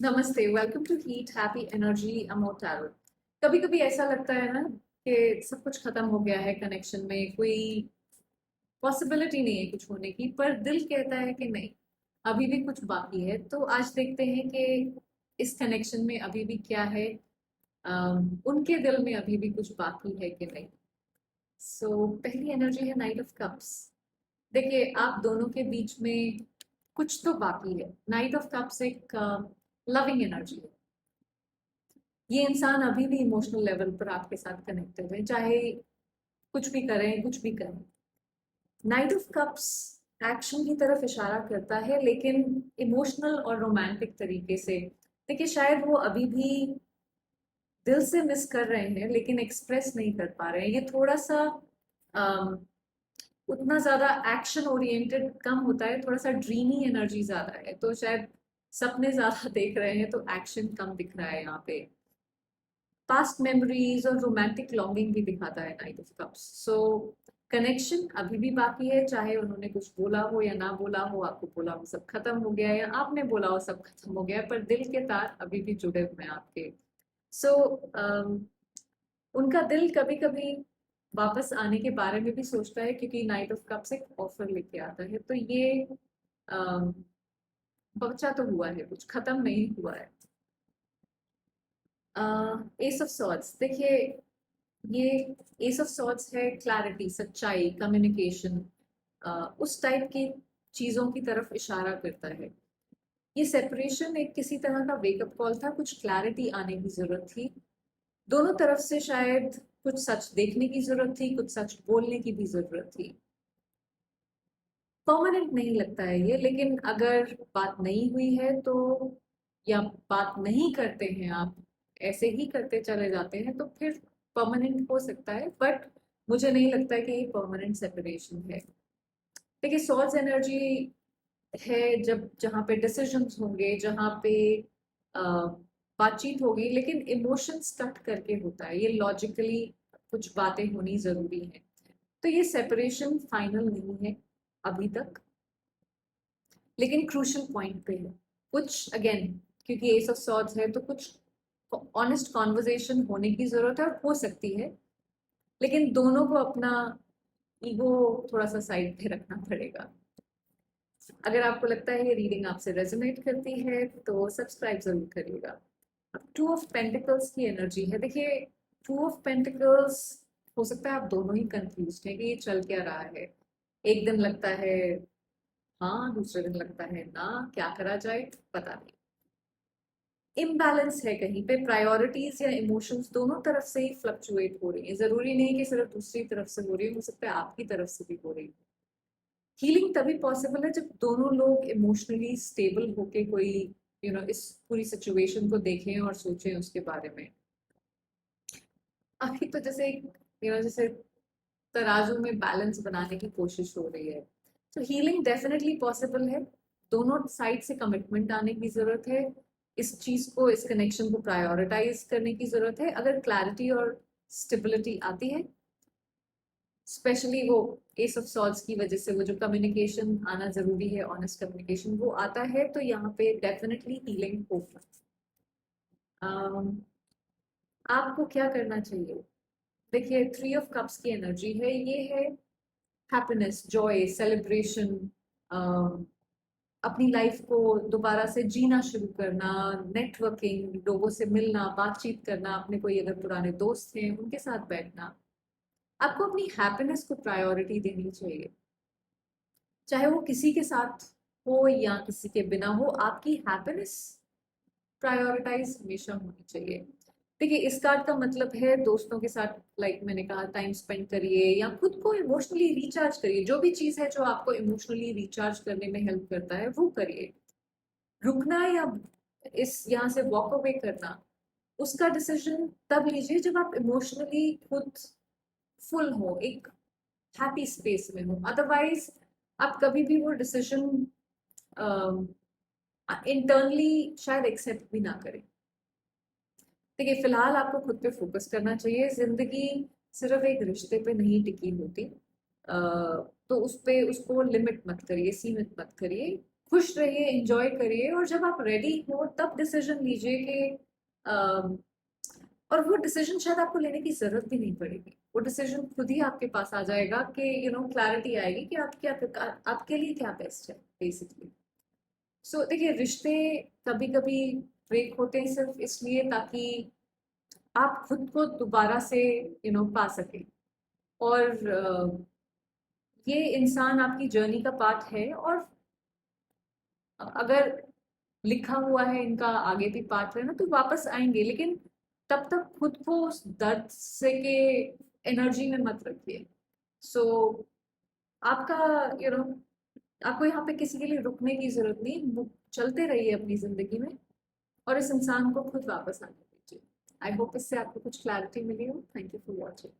नमस्ते, welcome to heat happy energy अमोटारो। कभी कभी ऐसा लगता है ना कि सब कुछ खत्म हो गया है, कनेक्शन में कोई पॉसिबिलिटी नहीं है कुछ होने की, पर दिल कहता है कि नहीं, अभी भी कुछ बाकी है। तो आज देखते हैं कि इस कनेक्शन में अभी भी क्या है। उनके दिल में अभी भी कुछ बाकी है कि नहीं। पहली एनर्जी है नाइट ऑफ कप्स। देखिए, आप दोनों के बीच में कुछ तो बाकी है। नाइट ऑफ कप्स एक लविंग एनर्जी है। ये इंसान अभी भी इमोशनल लेवल पर आपके साथ कनेक्टेड है, चाहे कुछ भी करें, कुछ भी करें। नाइट ऑफ कप्स एक्शन की तरफ इशारा करता है, लेकिन इमोशनल और रोमांटिक तरीके से। देखिए, शायद वो अभी भी दिल से मिस कर रहे हैं, लेकिन एक्सप्रेस नहीं कर पा रहे हैं। ये थोड़ा सा अम, उतना ज्यादा एक्शन ओरिएंटेड कम होता है, थोड़ा सा ड्रीमी एनर्जी ज्यादा है। तो शायद सपने ज्यादा देख रहे हैं, तो एक्शन कम दिख रहा है यहाँ पे। पास्ट मेमोरीज और रोमांटिक लॉन्गिंग भी दिखाता है नाइट ऑफ कप्स। कनेक्शन अभी भी बाकी है, चाहे उन्होंने कुछ बोला हो या ना बोला हो, आपको बोला हो सब खत्म हो गया है या आपने बोला हो सब खत्म हो गया है, पर दिल के तार अभी भी जुड़े हुए हैं आपके। सो उनका दिल कभी कभी वापस आने के बारे में भी सोचता है, क्योंकि नाइट ऑफ कप्स एक ऑफर लेके आता है। तो ये अम, बचा तो हुआ है, कुछ खत्म नहीं हुआ है। एस ऑफ सॉर्ड्स, देखिए, ये एस ऑफ सॉर्ड्स है क्लैरिटी, सच्चाई, कम्युनिकेशन, उस टाइप की चीजों की तरफ इशारा करता है। ये सेपरेशन एक किसी तरह का वेकअप कॉल था, कुछ क्लैरिटी आने की जरूरत थी दोनों तरफ से। शायद कुछ सच देखने की जरूरत थी, कुछ सच बोलने की भी जरूरत थी। परमानेंट नहीं लगता है ये, लेकिन अगर बात नहीं हुई है तो, या बात नहीं करते हैं आप, ऐसे ही करते चले जाते हैं, तो फिर परमानेंट हो सकता है। बट मुझे नहीं लगता कि ये परमानेंट सेपरेशन है। देखिए, सॉल्स एनर्जी है जब जहाँ पे डिसीजंस होंगे, जहाँ पे अ, बातचीत होगी, लेकिन इमोशंस कट करके होता है। ये लॉजिकली कुछ बातें होनी जरूरी है। तो ये सेपरेशन फाइनल नहीं है अभी तक, लेकिन क्रूशल पॉइंट पे है। कुछ अगेन, क्योंकि एस ऑफ सॉर्ड्स है, तो कुछ ऑनेस्ट कॉन्वर्जेशन होने की जरूरत है, और हो सकती है। लेकिन दोनों को अपना ईगो थोड़ा सा साइड पे रखना पड़ेगा। अगर आपको लगता है ये रीडिंग आपसे रेजोनेट करती है, तो सब्सक्राइब जरूर करिएगा। अब टू ऑफ पेंटिकल्स की एनर्जी है। देखिए, टू ऑफ पेंटिकल्स, हो सकता है आप दोनों ही कंफ्यूज हैं कि ये चल क्या रहा है। एक दिन लगता है हाँ, दूसरे दिन लगता है ना, क्या करा जाए पता नहीं। इम्बैलेंस है कहीं पे, प्रायोरिटीज या इमोशंस दोनों तरफ से ही फ्लक्चुएट हो रही है। जरूरी नहीं कि सिर्फ दूसरी तरफ से हो रही हो सकता है आपकी तरफ से भी हो रही है। हीलिंग तभी पॉसिबल है जब दोनों लोग इमोशनली स्टेबल होके कोई इस पूरी सिचुएशन को देखें और सोचें उसके बारे में। अभी तो जैसे जैसे तराजू में बैलेंस बनाने की कोशिश हो रही है। तो हीलिंग डेफिनेटली पॉसिबल है। दोनों साइड से कमिटमेंट आने की जरूरत है। इस चीज को, इस कनेक्शन को प्रायोरिटाइज करने की जरूरत है। अगर क्लैरिटी और स्टेबिलिटी आती है, स्पेशली वो एस ऑफ सॉर्ड्स की वजह से, वो जो कम्युनिकेशन आना जरूरी है, ऑनेस्ट कम्युनिकेशन, वो आता है, तो यहाँ पे डेफिनेटली हीलिंग होगा। अम, आपको क्या करना चाहिए? देखिए, थ्री ऑफ कप्स की एनर्जी है, ये है हैप्पीनेस, जॉय, सेलिब्रेशन, अपनी लाइफ को दोबारा से जीना शुरू करना, नेटवर्किंग, लोगों से मिलना, बातचीत करना, अपने कोई अगर पुराने दोस्त हैं उनके साथ बैठना। आपको अपनी हैप्पीनेस को प्रायोरिटी देनी चाहिए, चाहे वो किसी के साथ हो या किसी के बिना हो। आपकी हैप्पीनेस प्रायोरिटाइज हमेशा होनी चाहिए। देखिए, इस कार्ड का मतलब है दोस्तों के साथ, लाइक मैंने कहा, टाइम स्पेंड करिए या खुद को इमोशनली रिचार्ज करिए। जो भी चीज है जो आपको इमोशनली रिचार्ज करने में हेल्प करता है, वो करिए। रुकना या इस यहाँ से वॉक अवे करना, उसका डिसीजन तब लीजिए जब आप इमोशनली खुद फुल हो, एक हैप्पी स्पेस में हो। अदरवाइज आप कभी भी वो डिसीजन इंटरनली शायद एक्सेप्ट भी ना करें। देखिए, फिलहाल आपको खुद पे फोकस करना चाहिए। जिंदगी सिर्फ एक रिश्ते पे नहीं टिकी होती। तो उस पे उसको लिमिट मत करिए, सीमित मत करिए। खुश रहिए, एंजॉय करिए, और जब आप रेडी हो तब डिसीजन लीजिए कि अम, और वो डिसीजन शायद आपको लेने की जरूरत भी नहीं पड़ेगी, वो डिसीजन खुद ही आपके पास आ जाएगा कि क्लैरिटी आएगी कि आप क्या, आपके लिए क्या बेस्ट है बेसिकली। सो देखिए, रिश्ते कभी कभी ब्रेक होते हैं सिर्फ इसलिए ताकि आप खुद को दोबारा से पा सके। और ये इंसान आपकी जर्नी का पार्ट है, और अगर लिखा हुआ है इनका आगे भी पार्ट है ना, तो वापस आएंगे, लेकिन तब तक खुद को उस दर्द से के एनर्जी में मत रखिए। सो आपका आपको यहाँ पे किसी के लिए रुकने की जरूरत नहीं, चलते रहिए अपनी जिंदगी में, और इस इंसान को खुद वापस आने दीजिए। आई होप इससे आपको कुछ क्लैरिटी मिली हो। Thank you for watching.